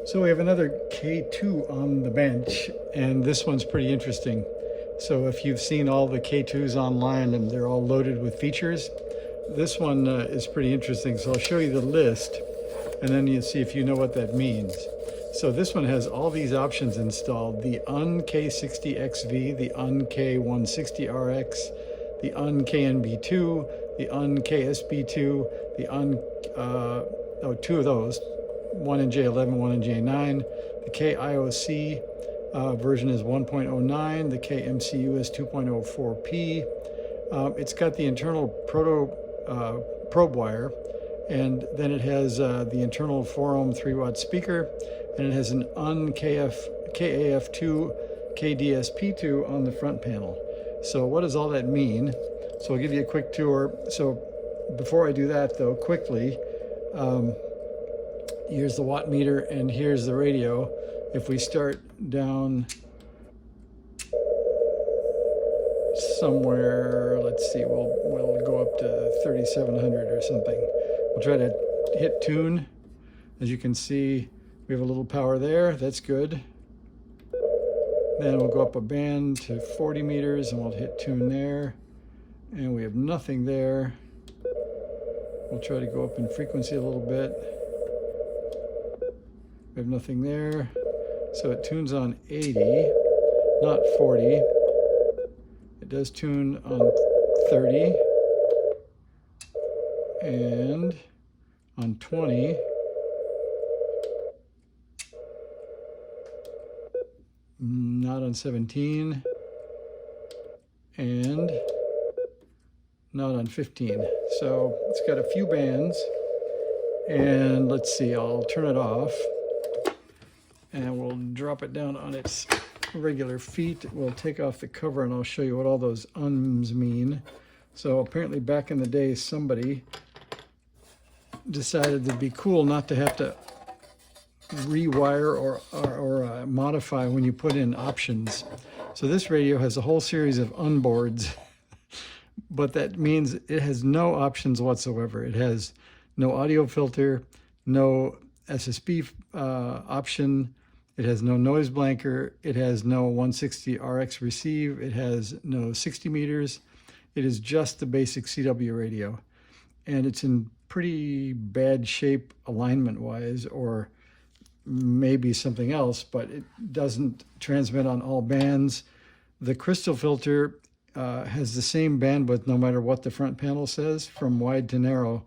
So we have another K2 on the bench, and this one's pretty interesting. So if you've seen all the K2s online and they're all loaded with features, this one is pretty interesting. So I'll show you the list, and then you see if you know what that means. So this one has all these options installed: the UN-K60XV, the UN-K160RX, the UN-KNB2, the UN-KSB2, the two of those, one in J11, one in J9. The KIOC version is 1.09. The KMCU is 2.04p. It's got the internal probe wire, and then it has the internal 4-ohm 3-watt speaker, and it has an KAF2 KDSP2 on the front panel. So what does all that mean? So I'll give you a quick tour. So before I do that, though, quickly, here's the watt meter and here's the radio. If we start down somewhere, let's see, we'll go up to 3700 or something. We'll try to hit tune. As you can see, we have a little power there. That's good. Then we'll go up a band to 40 meters and we'll hit tune there. And we have nothing there. We'll try to go up in frequency a little bit. We have nothing there. So it tunes on 80, not 40. It does tune on 30 and on 20. Not on 17 and not on 15. So it's got a few bands, and let's see, I'll turn it off and we'll drop it down on its regular feet. We'll take off the cover and I'll show you what all those ums mean. So apparently back in the day, somebody decided it'd be cool not to have to rewire or modify when you put in options. So this radio has a whole series of unboards, but that means it has no options whatsoever. It has no audio filter, no SSB option. It has no noise blanker. It has no 160 RX receive. It has no 60 meters. It is just the basic CW radio. And it's in pretty bad shape alignment-wise, or maybe something else, but it doesn't transmit on all bands. The crystal filter has the same bandwidth no matter what the front panel says, from wide to narrow.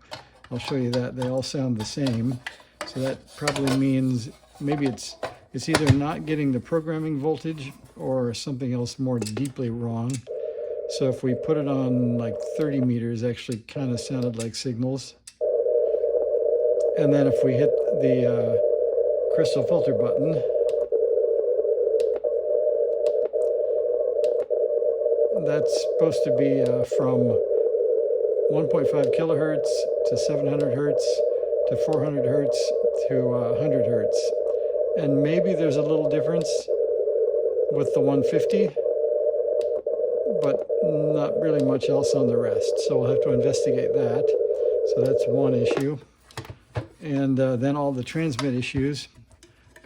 I'll show you that. They all sound the same. So that probably means maybe it's either not getting the programming voltage or something else more deeply wrong. So if we put it on like 30 meters, actually kind of sounded like signals. And then if we hit the crystal filter button, that's supposed to be from 1.5 kilohertz to 700 hertz to 400 hertz to 100 hertz. And maybe there's a little difference with the 150, but not really much else on the rest. So we'll have to investigate that. So that's one issue. And then all the transmit issues.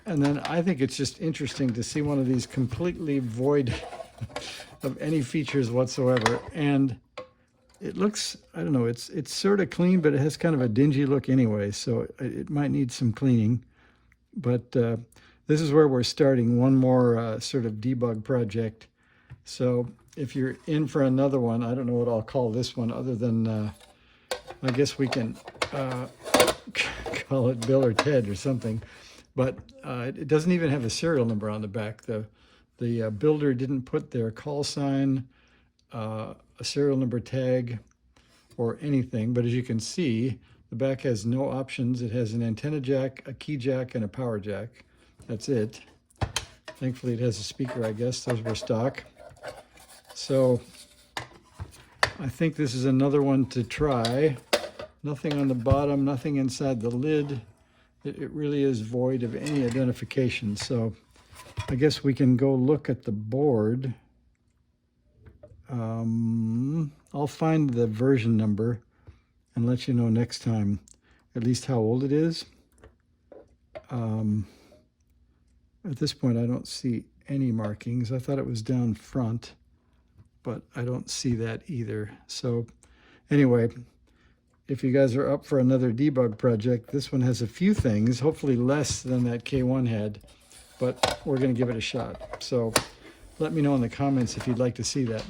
And then I think it's just interesting to see one of these completely void of any features whatsoever. And it looks, I don't know, it's sort of clean, but it has kind of a dingy look anyway. So it might need some cleaning. But this is where we're starting one more sort of debug project. So if you're in for another one, I don't know what I'll call this one other than, I guess we can call it Bill or Ted or something. But it doesn't even have a serial number on the back. The builder didn't put their call sign, a serial number tag, or anything. But as you can see, the back has no options. It has an antenna jack, a key jack, and a power jack. That's it. Thankfully, it has a speaker, I guess. Those were stock. So I think this is another one to try. Nothing on the bottom, nothing inside the lid. It really is void of any identification. So I guess we can go look at the board. I'll find the version number and let you know next time at least how old it is. At this point, I don't see any markings. I thought it was down front, but I don't see that either. So anyway, if you guys are up for another debug project, this one has a few things, hopefully less than that K1 had, but we're going to give it a shot. So let me know in the comments if you'd like to see that.